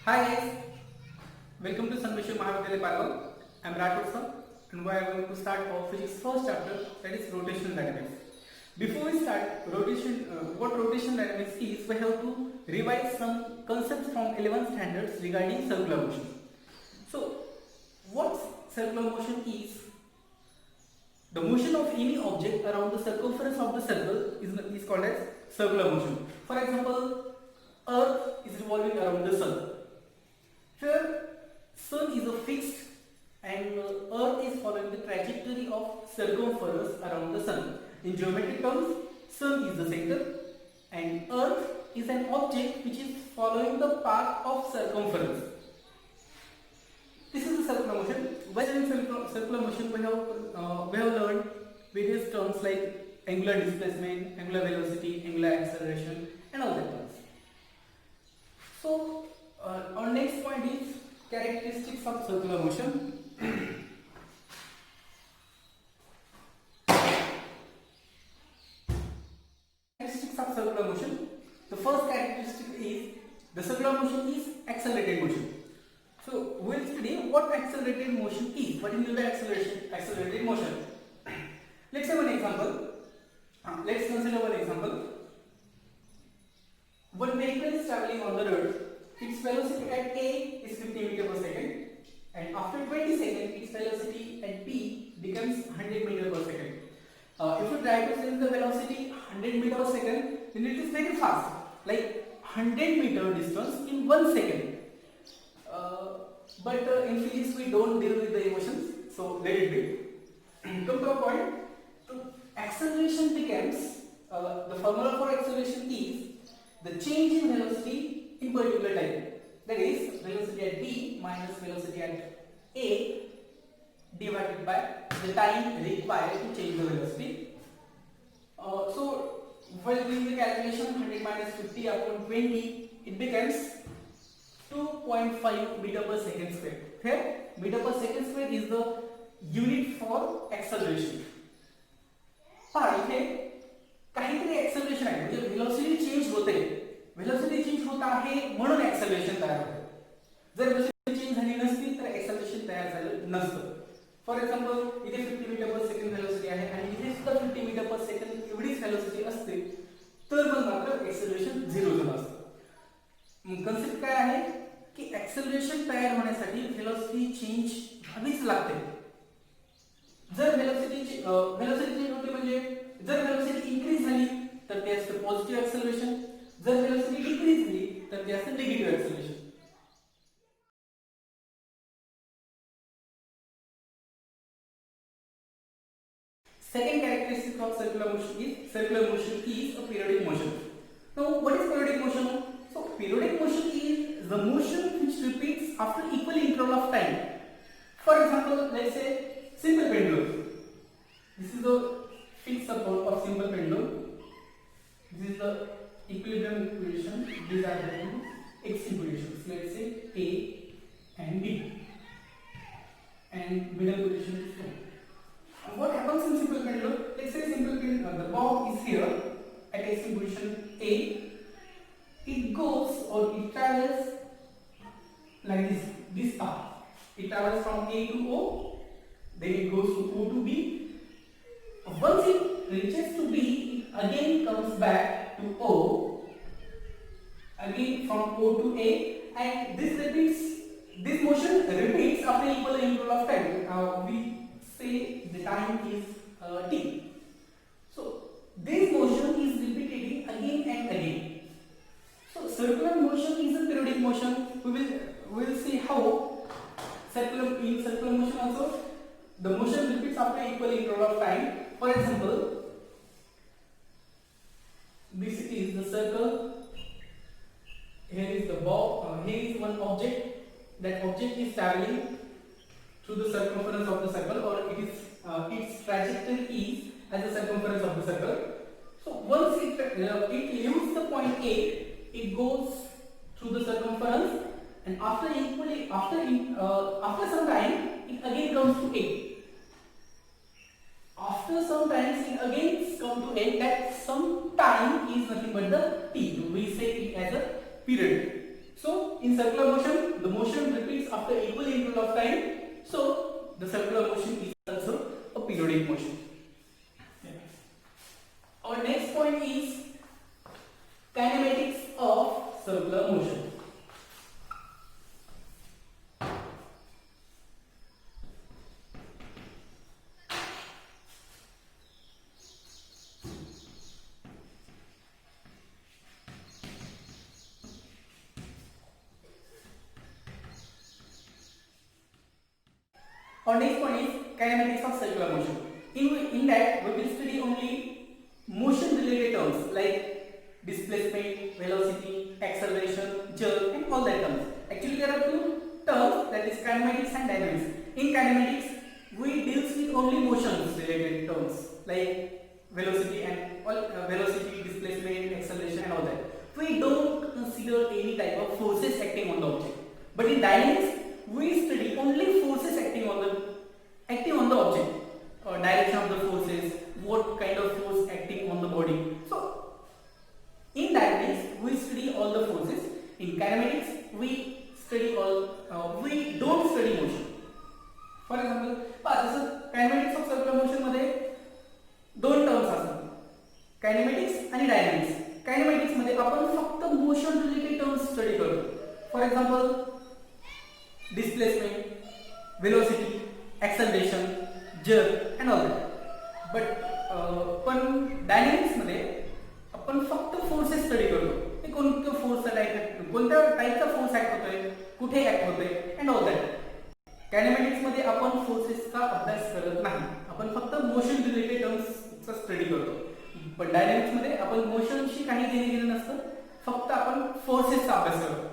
Hi guys, welcome to Sanveshwar Mahavidyalaya Palwal. I am Rathod sir and we are going to start our physics first chapter, that is rotational dynamics. Before we start what rotational dynamics is, we have to revise some concepts from 11th standards regarding circular motion. So what circular motion is? The motion of any object around the circumference of the circle is called as circular motion. For example, Earth is revolving around the sun. Here, sun is a fixed and Earth is following the trajectory of circumference around the sun. In geometric terms, sun is the center and Earth is an object which is following the path of circumference. This is the circular motion. When in circular motion, we have learned various terms like angular displacement, angular velocity, angular acceleration, and all that terms. So, our next point is characteristics of circular motion. Characteristics of circular motion. The first characteristic is the circular motion is accelerated motion. So, we will study what accelerated motion is. What is the accelerated motion? Let's have an example. Let's consider one example. One vehicle is traveling on the road. Its velocity at A is 50 meters per second, and after 20 seconds, its velocity at B becomes 100 meters per second. If you try to sense the velocity 100 meters per second, then it is very fast, like 100 meter distance in 1 second. But in physics, we don't deal with the emotions, so let it be. Come to a point. So acceleration becomes the formula for acceleration is the change in velocity in particular time, that is velocity at B minus velocity at A divided by the time required to change the velocity. So while doing the calculation, 100 minus 50 upon 20, it becomes 2.5 meter per second square. Here meter per second square is the unit for acceleration. इथे काहीतरी acceleration आहे, म्हणजे velocity change होते. Velocity change होत आहे म्हणून acceleration तयार होते. जर वेलोसिटी चेंज झाली नसती तर एक्सेलरेशन तयार झालं नसतं. फॉर एक्झाम्पल, इथे 50 मीटर पर सेकंड वेलोसिटी आहे आणि इथे सुद्धा 50 मीटर पर सेकंड एवढीच वेलोसिटी असते, तर मग मात्र एक्सेलरेशन 0 झालं असतं. कन्सेप्ट काय आहे की एक्सेलरेशन तयार होण्यासाठी वेलोसिटी चेंज हवीच लागते. जर वेलोसिटी चेंज होते म्हणजे जर वेलोसिटी इन्क्रीज झाली तर ते असतं पॉझिटिव्ह एक्सेलरेशन, जर वेलोसिटी डिक्रीज झाली तर ते असतं negative acceleration. Second characteristic of circular motion is a periodic motion. Now what is periodic motion? So periodic motion is the motion which repeats after equal interval of time. For example, let's say simple pendulum. This is the fixed support of simple pendulum. This is the equilibrium equation. These are the x equations. Let's say A and B, and middle equation is 2. And what happens in simple pendulum? Let's say the ball is here at x equation A. It goes or it travels like this path. It travels from A to O, then it goes to O to B. Once it reaches to B, it again comes back to O, again from O to A, and this motion repeats after equal interval of time. We say the time is T. So this motion is repeated again and again. So circular motion is a periodic motion. We will see how in circular motion also the motion repeats after equal interval of time. For example, this is the circle. Here is the ball. Here is one object. That object is traveling through the circumference of the circle, or its trajectory is as the circumference of the circle. So once it leaves the point A, it goes through the circumference, and after some time it again comes to A. After some time it again comes to A. That some time is nothing but the T. We say it as a period. So in circular motion, of time. So the circular motion is also a periodic motion. Our next point is kinematics of circular motion. Our next point is kinematics of circular motion. In that we will study only motion related terms like displacement, velocity, acceleration, jerk, and all that terms. Actually there are two terms, that is kinematics and dynamics. In kinematics we deals with only motions related terms like velocity and all velocity, displacement, acceleration, and all that. We don't consider any type of forces acting on the object. But in dynamics we study only forces acting on the object, or direction of the forces, what kind of force acting on the body. So in dynamics we study all the forces. In kinematics we study all we don't study motion. For example, जसं kinematics of circular motion मध्ये दोन terms असतात, kinematics आणि dynamics. Kinematics मध्ये आपण फक्त motion related terms study करतो. For example displacement, velocity, acceleration, jerk, and all that. But पण dynamics मध्ये आपण फक्त फोर्सेस स्टडी करतो. ते कोणत्या फोर्सचा टाइप, कोणत्या टाइपचा फोर्स ऍक्ट होतोय, कुठे ऍक्ट होतोय, अँड ऑल दॅट. कायनेमॅटिक्स मध्ये आपण फोर्सेसचा अभ्यास करत नाही, आपण फक्त मोशन रिलेटेड टर्म्सचा स्टडी करतो. पण डायनामिक्स मध्ये आपण मोशनशी काही देणं नसतं, फक्त आपण फोर्सेसचा अभ्यास करतो.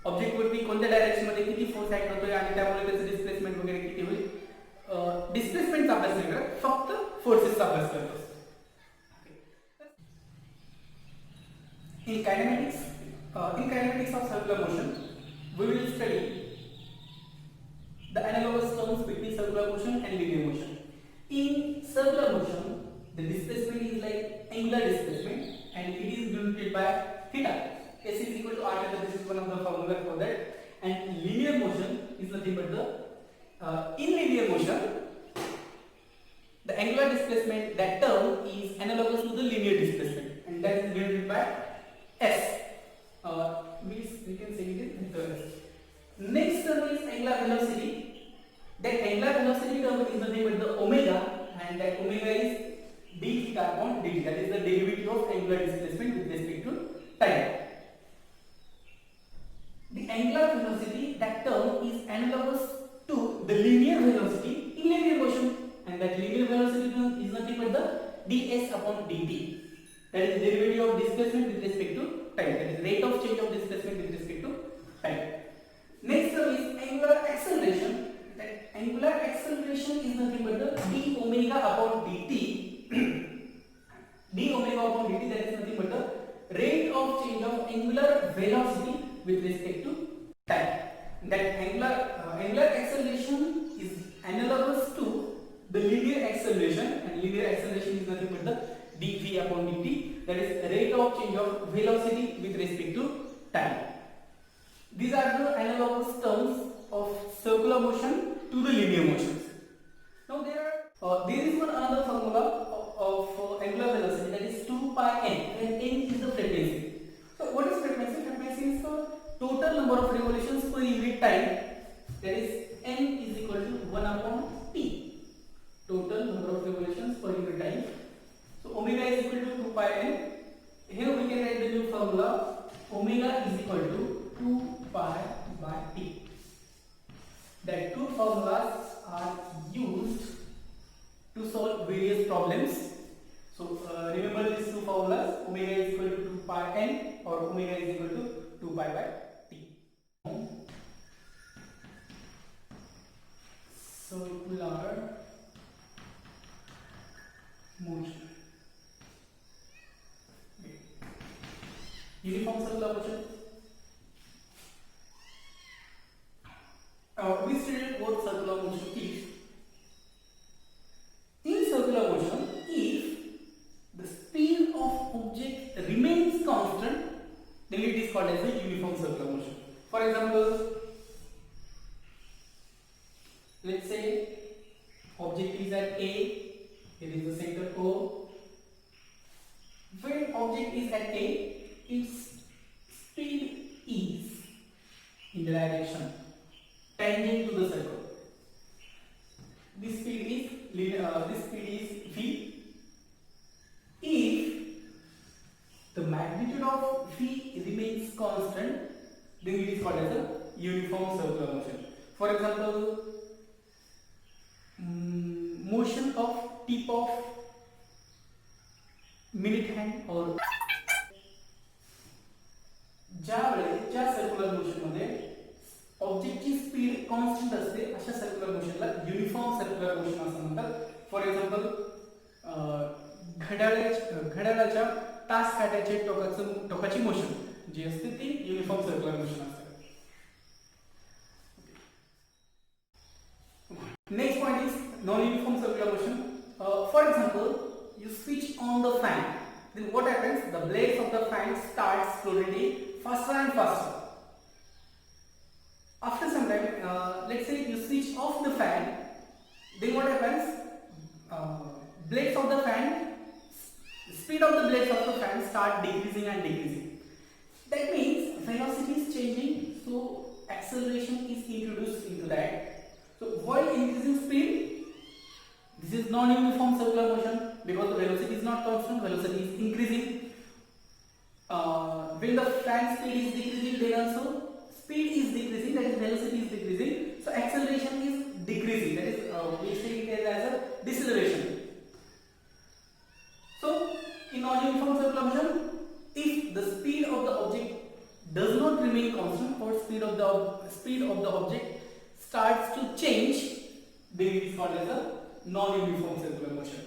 ऑब्जेक्ट वरती कोणत्या डायरेक्शन मध्ये किती फोर्स ऍक्ट होतोय आणि त्यामुळे त्याचं डिस्प्लेसमेंट वगैरे किती होईल, डिस्प्लेसमेंटचा अभ्यास नाही करत, फक्त फोर्सेसचा अभ्यास करतो. In kinematics of circular motion, we will study the analogous terms between circular motion and linear motion. In circular motion, the displacement is like angular displacement, and it is denoted by theta. S is equal to r theta. This is one of the formula for that. And linear motion is nothing but in linear motion, the angular displacement, that term is analogous to the linear displacement, and that is denoted by S. We can say it in S. Next term is angular velocity. That angular velocity term is nothing but the omega, and that omega is d theta upon dt. That is the derivative of angular displacement with respect to time. The angular velocity, that term is analogous to the linear velocity in linear motion, and that linear velocity term is nothing but the ds upon dt. That is the derivative of displacement with respect to time. That is rate of change of displacement with respect to time. Next term is angular acceleration. That angular acceleration is nothing but the d omega upon dt. d omega upon dt, that is nothing but the rate of change of angular velocity with respect to time. That angular acceleration is analogous to the linear acceleration, and linear acceleration is nothing but the dv upon dt, that is rate of change of velocity with respect to time. These are the analogous terms of circular motion to the linear motions. Now there is one another formula of angular velocity, that is 2 pi n, and n is the frequency. So what is frequency? Frequency is the total number of revolutions per unit time, that is n is equal to 1 upon t, total number of revolutions per unit time. So omega is equal to 2 pi n. Here we can write the new formula, omega is equal to 2 pi by t. That two formulas are used to solve various problems. So remember these two formulas, omega is equal to 2 pi n, or omega is equal to 2 pi by t. Circular motion. Uniform circular motion. We studied what circular motion is. In circular motion, if the speed of object remains constant, then it is called as a uniform circular motion. For example, let's say object is at A, here is the center O. When object is at A, its speed is in the direction tangent to the circle. This speed is V. If the magnitude of V remains constant, then it is called as a uniform circular motion. For example, motion of tip of minute hand or ज्या circular motion मध्ये ऑब्जेक्टची speed constant असते अशा circular मोशनला uniform circular motion असं म्हणतात. For example घड्याळाच्या तास काट्याचे टोकाची motion जी असते ती युनिफॉर्म सर्क्युलर मोशन असते. Next point is non uniform circular motion. For example you switch on the fan, then what happens? The blades of the fan starts rotating faster and faster. After some time, let's say you switch off the fan, then what happens? Blades of the fan, speed of the blades of the fan start decreasing and decreasing. That means velocity is changing, so acceleration is introduced into that. So while increasing speed, this is non-uniform circular motion because the velocity is not constant, velocity is increasing. When the fan speed is decreasing, then also speed is decreasing, that is velocity is decreasing. So acceleration is decreasing, that is we say it as a deceleration. So in non-uniform circular motion, if the speed of the object does not remain constant or speed of the object starts to change, then it is called as a non-uniform circular motion.